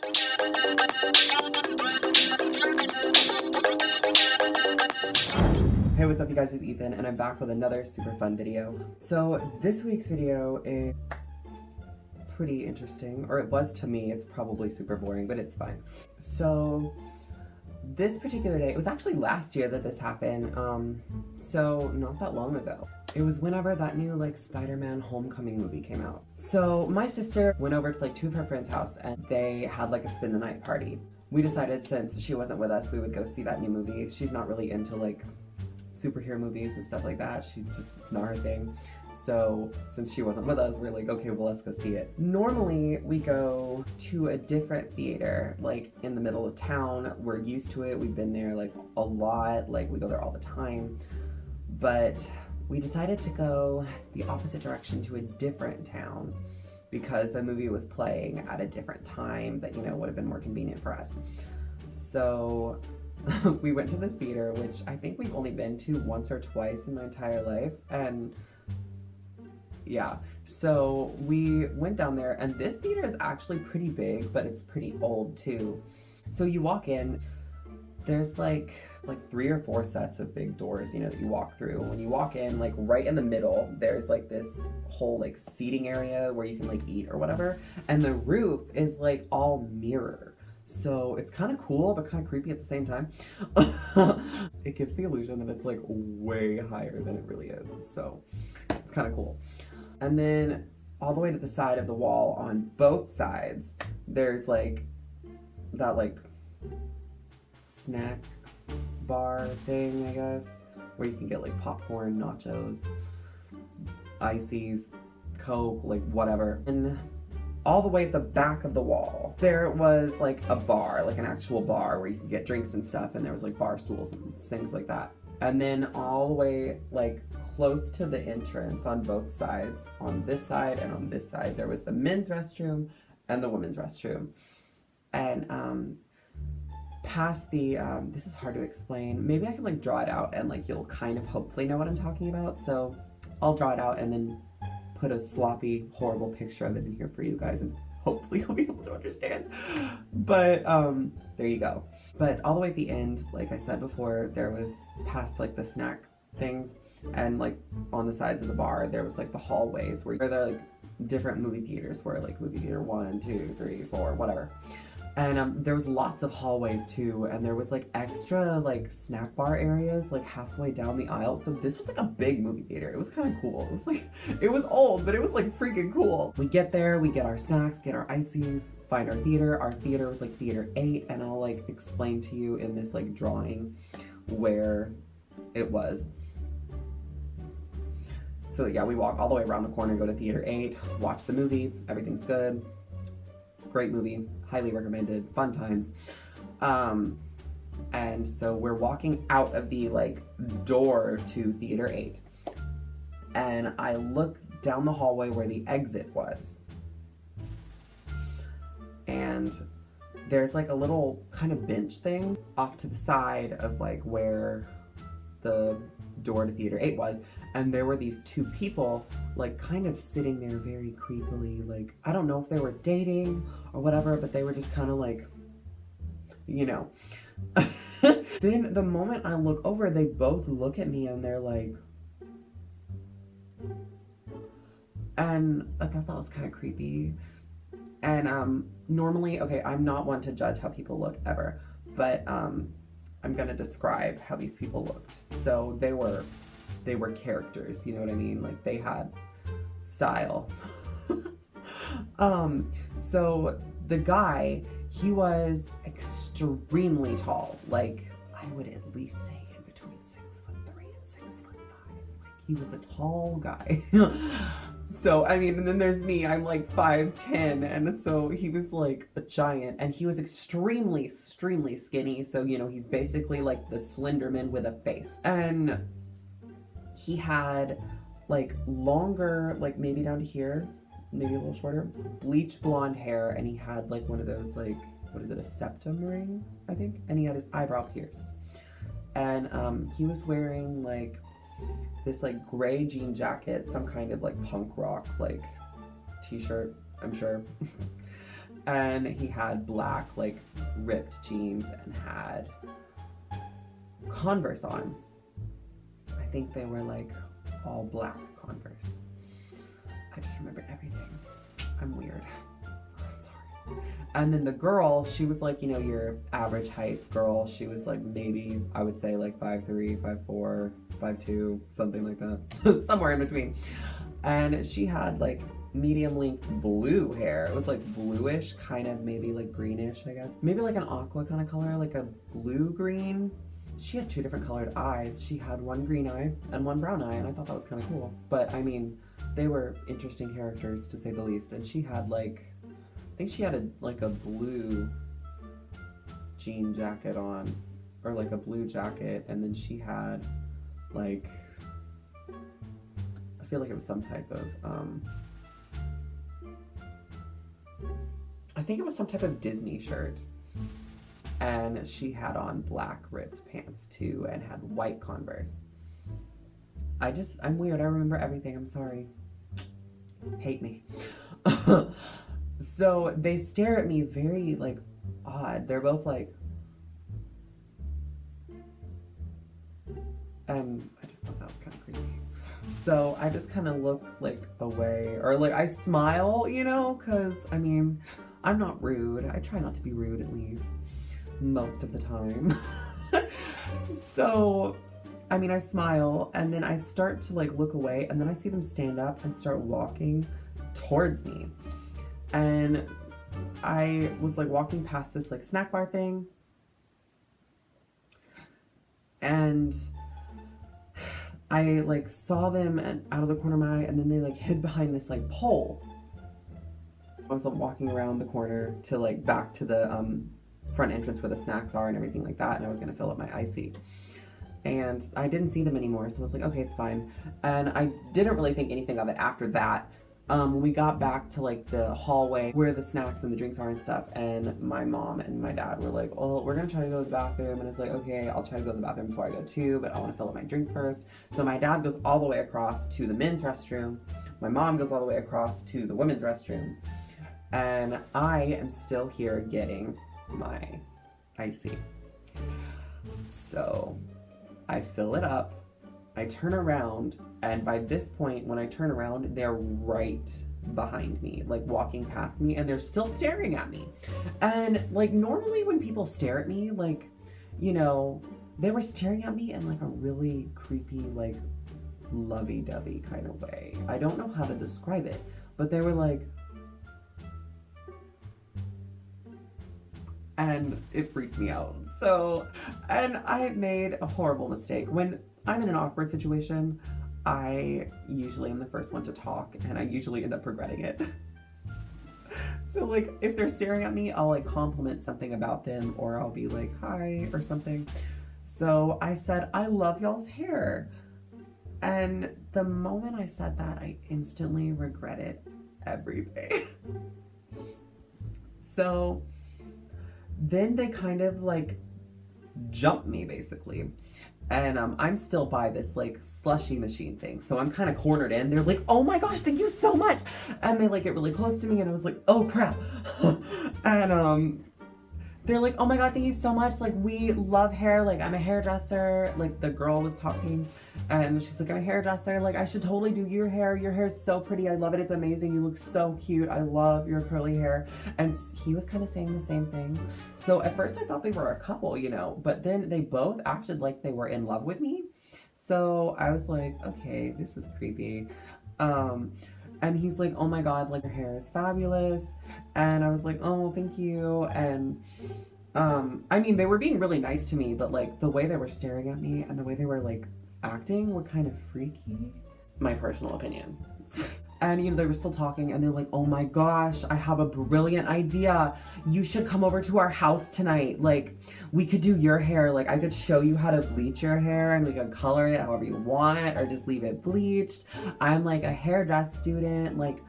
Hey, what's up you guys, it's Ethan and I'm back with another super fun video. So this week's video is pretty interesting, or it was to me. It's probably super boring, but it's fine. So this particular day, it was actually last year that this happened, so not that long ago. It was whenever that new like Spider-Man Homecoming movie came out. So my sister went over to like two of her friends' house and they had like a spend the night party. We decided since she wasn't with us, we would go see that new movie. She's not really into like superhero movies and stuff like that. It's not her thing. So since she wasn't with us, we're like, okay, well, let's go see it. Normally we go to a different theater, like in the middle of town. We're used to it. We've been there like a lot. Like we go there all the time. But we decided to go the opposite direction to a different town because the movie was playing at a different time that, you know, would have been more convenient for us. So we went to this theater, which I think we've only been to once or twice in my entire life. And yeah, so we went down there, and this theater is actually pretty big, but it's pretty old too. So you walk in, there's like 3 or 4 sets of big doors, you know, that you walk through. When you walk in, like right in the middle, there's like this whole like seating area where you can like eat or whatever. And the roof is like all mirror. So it's kind of cool, but kind of creepy at the same time. It gives the illusion that it's like way higher than it really is. So it's kind of cool. And then all the way to the side of the wall on both sides, there's like that like snack bar thing, I guess, where you can get like popcorn, nachos, ices, Coke, like whatever. And all the way at the back of the wall, there was like a bar, like an actual bar where you could get drinks and stuff, and there was like bar stools and things like that. And then all the way like close to the entrance on both sides, on this side and on this side, there was the men's restroom and the women's restroom. And past the, this is hard to explain. Maybe I can like draw it out and like you'll kind of hopefully know what I'm talking about. So I'll draw it out and then put a sloppy, horrible picture of it in here for you guys, and hopefully you'll be able to understand. But there you go. But all the way at the end, like I said before, there was past like the snack things, and like on the sides of the bar, there was like the hallways where there are like different movie theaters, where like movie theater 1, 2, 3, 4, whatever. And there was lots of hallways too, and there was like extra like snack bar areas like halfway down the aisle. So this was like a big movie theater. It was kind of cool. It was like, it was old, but it was like freaking cool. We get there, we get our snacks, get our ices, find our theater. Our theater was like theater 8, and I'll like explain to you in this like drawing where it was. So yeah, we walk all the way around the corner, go to theater 8, watch the movie, everything's good. Great movie, highly recommended, fun times. And so we're walking out of the like door to theater 8, and I look down the hallway where the exit was, and there's like a little kind of bench thing off to the side of like where the door to theater 8 was, and there were these 2 people like kind of sitting there very creepily. Like, I don't know if they were dating or whatever, but they were just kind of like, you know. Then the moment I look over, they both look at me and they're like, and I thought that was kind of creepy. And normally, okay, I'm not one to judge how people look ever, but I'm gonna describe how these people looked. So they were characters, you know what I mean? Like, they had style. So the guy, he was extremely tall. Like, I would at least say in between 6'3" and 6'5". Like, he was a tall guy. So, I mean, and then there's me, I'm like 5'10", and so he was like a giant, and he was extremely, extremely skinny, so, you know, he's basically like the Slenderman with a face. And he had like longer, like maybe down to here, maybe a little shorter, bleached blonde hair, and he had like one of those like, what is it, a septum ring, I think? And he had his eyebrow pierced. And he was wearing like this like gray jean jacket, some kind of like punk rock like t-shirt, I'm sure. And he had black, like, ripped jeans and had Converse on. I think they were, like, all black Converse. I just remembered everything. I'm weird. I'm sorry. And then the girl, she was like, you know, your average height girl. She was like maybe, I would say like 5'3", 5'4", 5'2", something like that. Somewhere in between. And she had like medium length blue hair. It was like bluish, kind of maybe like greenish, I guess. Maybe like an aqua kind of color, like a blue-green. She had 2 different colored eyes. She had one green eye and one brown eye, and I thought that was kind of cool. But I mean, they were interesting characters to say the least. And she had like, I think she had a blue jean jacket on, or like a blue jacket, and then she had like, I feel like it was some type of, I think it was some type of Disney shirt. And she had on black ripped pants too, and had white Converse. I'm weird. I remember everything. I'm sorry. Hate me. So they stare at me very like odd. They're both like, and I just thought that was kind of creepy. So I just kind of look like away, or like I smile, you know, because I mean, I'm not rude. I try not to be rude, at least most of the time. So I mean, I smile, and then I start to like look away, and then I see them stand up and start walking towards me. And I was like walking past this like snack bar thing, and I like saw them out of the corner of my eye, and then they like hid behind this like pole. I was like, walking around the corner to like back to the front entrance where the snacks are and everything like that, and I was gonna fill up my icy. And I didn't see them anymore, so I was like, okay, it's fine. And I didn't really think anything of it after that. When we got back to like the hallway where the snacks and the drinks are and stuff, and my mom and my dad were like, oh, we're gonna try to go to the bathroom. And I was like, okay, I'll try to go to the bathroom before I go too, but I wanna fill up my drink first. So my dad goes all the way across to the men's restroom. My mom goes all the way across to the women's restroom. And I am still here getting my icy. So I fill it up, I turn around, and by this point, when I turn around, they're right behind me, like walking past me, and they're still staring at me. And like normally when people stare at me, like, you know, they were staring at me in like a really creepy, like lovey-dovey kind of way. I don't know how to describe it, but they were like, and it freaked me out. So, and I made a horrible mistake. When I'm in an awkward situation, I usually am the first one to talk, and I usually end up regretting it. So like, if they're staring at me, I'll like compliment something about them, or I'll be like, hi, or something. So I said, I love y'all's hair. And the moment I said that, I instantly regretted everything. So then they kind of like jump me basically. And I'm still by this like slushy machine thing. So I'm kind of cornered in. They're like, oh my gosh, thank you so much. And they like get really close to me, and I was like, oh crap. And they're like, oh my God, thank you so much. Like, we love hair. Like, I'm a hairdresser. Like, the girl was talking, and she's like, I'm a hairdresser. Like, I should totally do your hair. Your hair is so pretty. I love it. It's amazing. You look so cute. I love your curly hair. And he was kind of saying the same thing. So at first I thought they were a couple, you know, but then they both acted like they were in love with me. So I was like, okay, this is creepy. And he's like, oh my God, like your hair is fabulous. And I was like, oh, thank you. And I mean, they were being really nice to me, but like the way they were staring at me and the way they were like acting were kind of freaky. My personal opinion. And, you know, they were still talking, and they're like, oh my gosh, I have a brilliant idea. You should come over to our house tonight. Like, we could do your hair. Like, I could show you how to bleach your hair, and we could color it however you want, or just leave it bleached. I'm like a hairdress student. Like,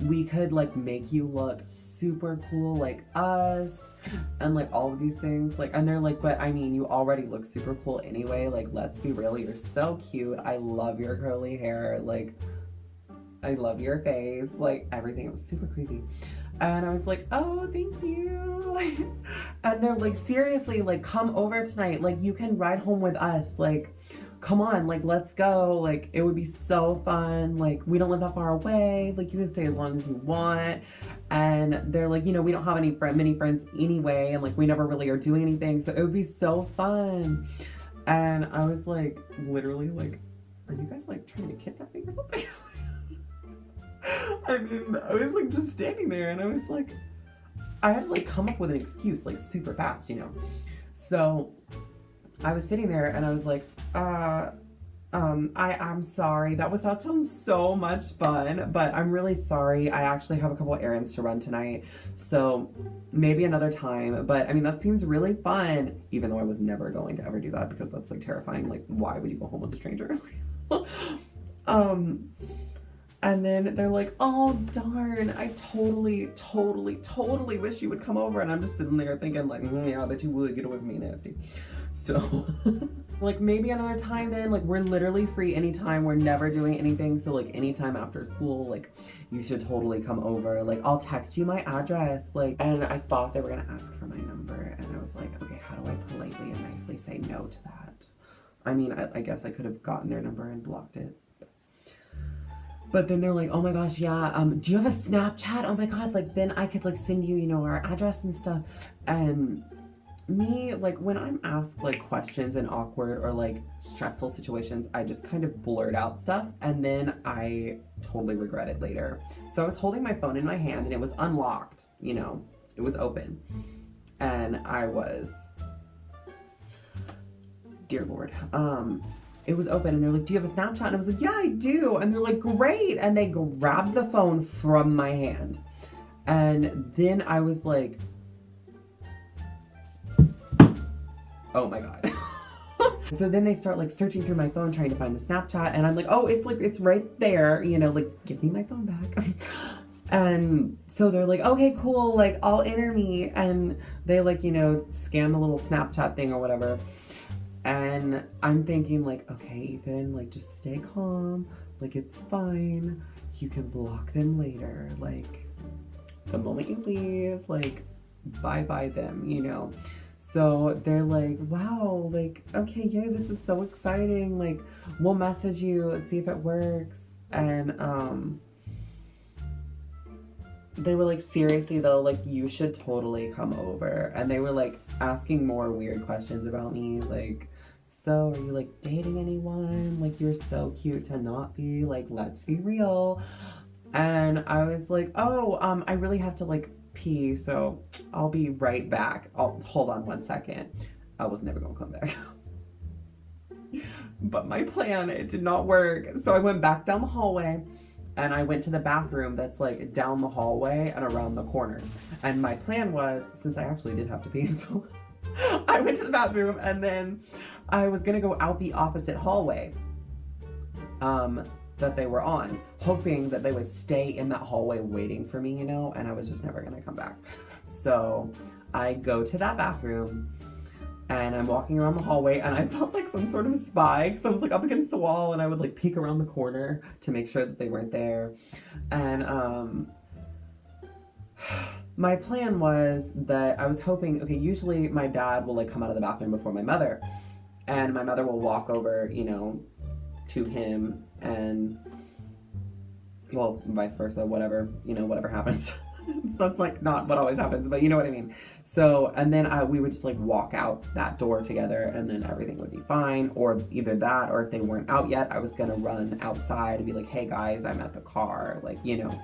we could like make you look super cool like us, and like all of these things. Like, and they're like, but I mean, you already look super cool anyway. Like, let's be real, you're so cute. I love your curly hair. Like, I love your face, like everything. It was super creepy. And I was like, oh, thank you. And they're like, seriously, like, come over tonight. Like, you can ride home with us. Like, come on, like, let's go. Like, it would be so fun. Like, we don't live that far away. Like, you can stay as long as you want. And they're like, you know, we don't have many friends anyway. And like, we never really are doing anything. So it would be so fun. And I was like, literally like, are you guys like trying to kidnap me or something? I mean, I was like just standing there and I was like, I had to like come up with an excuse like super fast, you know? So I was sitting there and I was like, I'm sorry. That sounds so much fun, but I'm really sorry. I actually have a couple errands to run tonight. So maybe another time. But I mean, that seems really fun, even though I was never going to ever do that because that's like terrifying. Like, why would you go home with a stranger? And then they're like, oh, darn, I totally wish you would come over. And I'm just sitting there thinking like, yeah, I bet you would. Get away from me, nasty. So like maybe another time then, like we're literally free anytime. We're never doing anything. So like anytime after school, like you should totally come over. Like I'll text you my address. Like, and I thought they were going to ask for my number. And I was like, okay, how do I politely and nicely say no to that? I mean, I guess I could have gotten their number and blocked it. But then they're like, oh my gosh, yeah, do you have a Snapchat? Oh my God, like then I could like send you, you know, our address and stuff. And me, like when I'm asked like questions in awkward or like stressful situations, I just kind of blurt out stuff and then I totally regret it later. So I was holding my phone in my hand and it was unlocked, you know, it was open. And I was, dear Lord, it was open and they're like, do you have a Snapchat? And I was like, yeah, I do. And they're like, great. And they grabbed the phone from my hand. And then I was like, oh my God. So then they start like searching through my phone, trying to find the Snapchat. And I'm like, oh, it's right there. You know, like, give me my phone back. And so they're like, okay, cool. Like, I'll enter me. And they like, you know, scan the little Snapchat thing or whatever. And I'm thinking like, okay, Ethan, like just stay calm. Like it's fine. You can block them later. Like the moment you leave, like bye them, you know? So they're like, wow, like, okay, yeah, this is so exciting. Like we'll message you and see if it works. And, they were like, seriously though, like you should totally come over. And they were like asking more weird questions about me, like, so are you like dating anyone? Like you're so cute to not be, like let's be real. And I was like, oh, I really have to like pee, so I'll be right back. I'll hold on 1 second. I was never gonna come back. But my plan, it did not work. So I went back down the hallway and I went to the bathroom that's like down the hallway and around the corner. And my plan was, since I actually did have to pee, so I went to the bathroom and then I was gonna go out the opposite hallway that they were on, hoping that they would stay in that hallway waiting for me, you know, and I was just never gonna come back. So I go to that bathroom and I'm walking around the hallway and I felt like some sort of spy because I was like up against the wall and I would like peek around the corner to make sure that they weren't there. And my plan was that I was hoping, okay, usually my dad will like come out of the bathroom before my mother and my mother will walk over, you know, to him and, well, vice versa, whatever, you know, whatever happens. That's like not what always happens, but you know what I mean. So, and then we would just like walk out that door together and then everything would be fine, or either that, or if they weren't out yet, I was gonna run outside and be like, hey guys, I'm at the car, like, you know.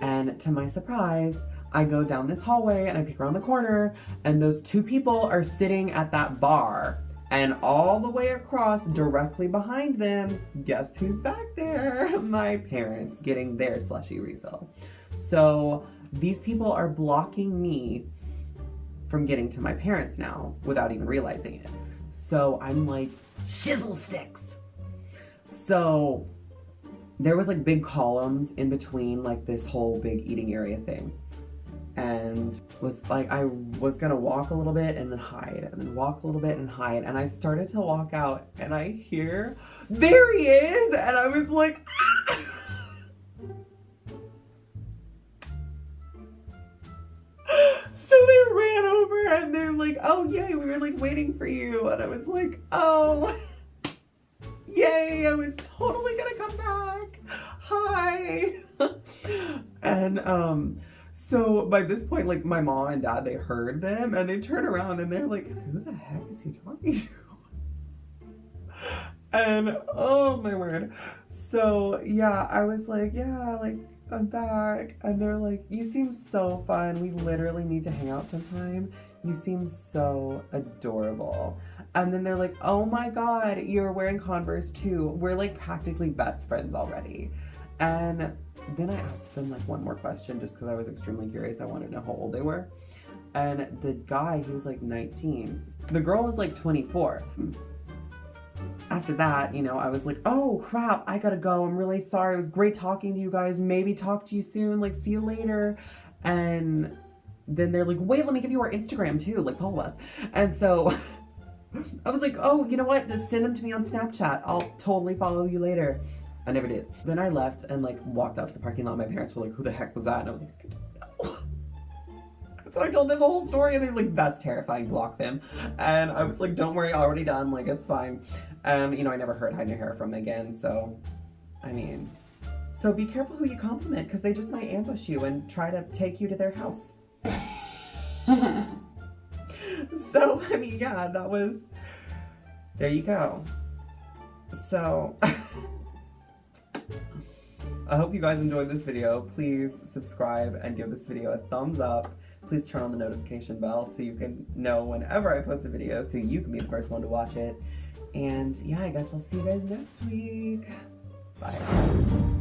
And to my surprise, I go down this hallway and I peek around the corner and those two people are sitting at that bar. And all the way across, directly behind them, guess who's back there? My parents getting their slushy refill. So these people are blocking me from getting to my parents now without even realizing it. So I'm like, shizzle sticks. So there was like big columns in between like this whole big eating area thing. And was like, I was gonna walk a little bit and then hide and then walk a little bit and hide. And I started to walk out and I hear, there he is. And I was like, ah! So they ran over and they're like, oh yay, we were like waiting for you. And I was like, oh, yay, I was totally gonna come back. Hi. And so by this point, like my mom and dad, they heard them and they turn around and they're like, who the heck is he talking to? And oh my word. So yeah, I was like, yeah, like I'm back. And they're like, you seem so fun. We literally need to hang out sometime. You seem so adorable. And then they're like, oh my God, you're wearing Converse too. We're like practically best friends already. And then I asked them like one more question just because I was extremely curious. I wanted to know how old they were. And the guy, he was like 19. The girl was like 24. After that, you know, I was like, oh crap, I gotta go. I'm really sorry. It was great talking to you guys. Maybe talk to you soon. Like, see you later. And then they're like, wait, let me give you our Instagram too. Like, follow us. And so I was like, oh, you know what? Just send them to me on Snapchat. I'll totally follow you later. I never did. Then I left and like walked out to the parking lot. My parents were like, who the heck was that? And I was like, I don't know. So I told them the whole story and they're like, that's terrifying, block them. And I was like, don't worry, already done, like it's fine. And you know, I never heard hide no hair from them again, so I mean, so be careful who you compliment because they just might ambush you and try to take you to their house. So, I mean, yeah, that was, there you go. So, I hope you guys enjoyed this video. Please subscribe and give this video a thumbs up. Please turn on the notification bell so you can know whenever I post a video so you can be the first one to watch it. And yeah, I guess I'll see you guys next week. Bye.